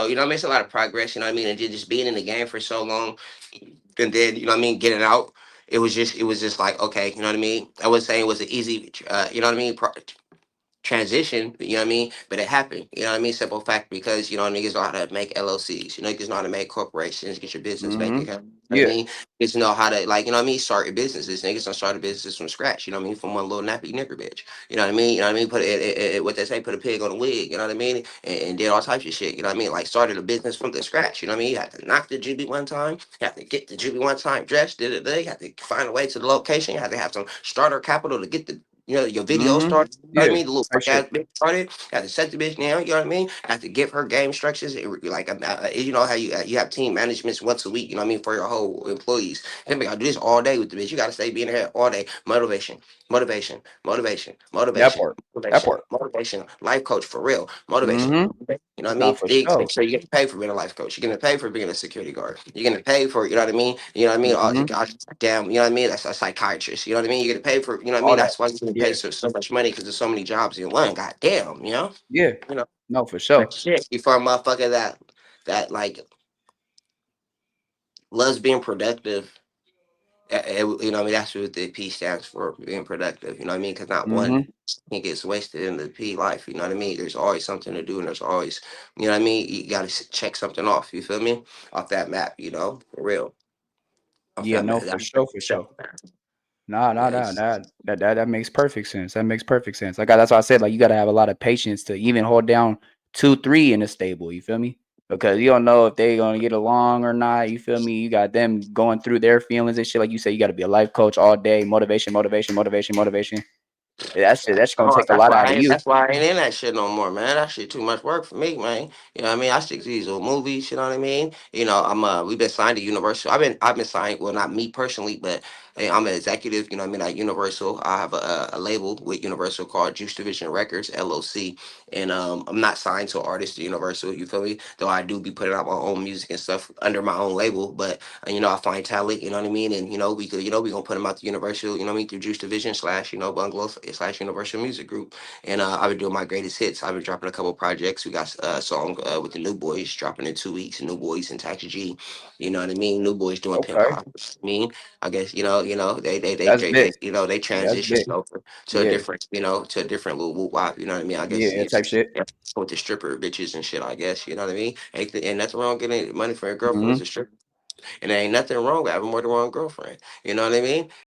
you know what I mean, it's a lot of progress, you know what I mean, and just being in the game for so long, and then you know what I mean, getting out. It was just like okay, you know what I mean. I was saying it was an easy, you know what I mean, transition, you know what I mean? But it happened, you know what I mean? Simple fact, because, you know what I mean, niggas know how to make LLCs, you know, niggas know how to make corporations, get your business bank Mm-hmm. account. You know what I Yeah. mean? Niggas know how to, like, you know what I mean? Start businesses. Niggas don't start a business from scratch, you know what I mean? From one little nappy nigger bitch. You know what I mean? You know what I mean? Put what they say, put a pig on a wig, you know what I mean? And did all types of shit, you know what I mean? Like, started a business from the scratch, you know what I mean? You have to knock the GB one time, you have to get the GB one time dressed, you have to find a way to the location, you have to have some starter capital to get the your video Mm-hmm. started. You know what I Yeah. mean? The little Type fuck shit. ass bitch started. Got to set the bitch down. You know what I mean? Have to give her game structures. Like you know how you have team managements once a week. You know what I mean, for your whole employees. And I do this all day with the bitch. You got to stay being here all day. Motivation, motivation, motivation, That motivation, part. That motivation, part. motivation. Life coach for real. Motivation. Mm-hmm. You know what I Nah, mean? for They sure. make sure you get paid for being a life coach. You're gonna pay for being a security guard. You're gonna pay for, you know what I mean? You know what I mean? Oh, Mm-hmm. gosh, damn, you know what I mean? That's a psychiatrist. You know what I mean? You're gonna pay for, you know what I All mean? that. That's why you're gonna pay Yeah. so much money because there's so many jobs in one. God damn, you know? Yeah. You know, No, for sure. but shit, you for a motherfucker that like loves being productive. You know what I mean? That's what the P stands for, being productive. You know what I mean? Because not one Mm-hmm. thing gets wasted in the P life. You know what I mean? There's always something to do, and there's always, you know what I mean? You got to check something off. You feel me? Off that map, you know, for real. Off Yeah, that no, map. for sure, for Check sure. the map. Nah, nah, Yeah. nah, that makes perfect sense. That makes perfect sense. Like that's why I said, like you gotta have a lot of patience to even hold down 2, 3 in a stable. You feel me? Because you don't know if they gonna get along or not. You feel me? You got them going through their feelings and shit. Like you say, you got to be a life coach all day. Motivation, motivation, motivation, motivation. That's shit. That's gonna Oh, take a lot out of you. that's why I ain't in that shit no more, man. That shit too much work for me, man. You know what I mean? I stick to these little movies, you know what I mean? You know, we've been signed to Universal. I've been signed, well not me personally, but hey, I'm an executive, you know what I mean, at Universal. I have a label with Universal called Juice Division Records, LLC. And I'm not signed to an artist at Universal, you feel me? Though I do be putting out my own music and stuff under my own label, but you know, I find talent, you know what I mean? And you know, we could, you know, we gonna put them out to Universal, you know what I mean, through Juice Division slash, you know, Bungalow slash Universal Music Group. And I've been doing my greatest hits. I've been dropping a couple projects. We got a song with the New Boys dropping in 2 weeks. New Boys and Tax G. You know what I mean? New Boys doing Pimp Okay, Hop. I mean, I guess that's big. you know they Yeah, that's big. transitioned over to a Yeah, different, you know, to a different little whoop wop. You know what I mean? I guess yeah, it's type shit. yeah, with the stripper bitches and shit. I guess you know what I mean. And nothing wrong getting money for a girlfriend Mm-hmm. who's a stripper. And there ain't nothing wrong with having more than one girlfriend. You know what I mean?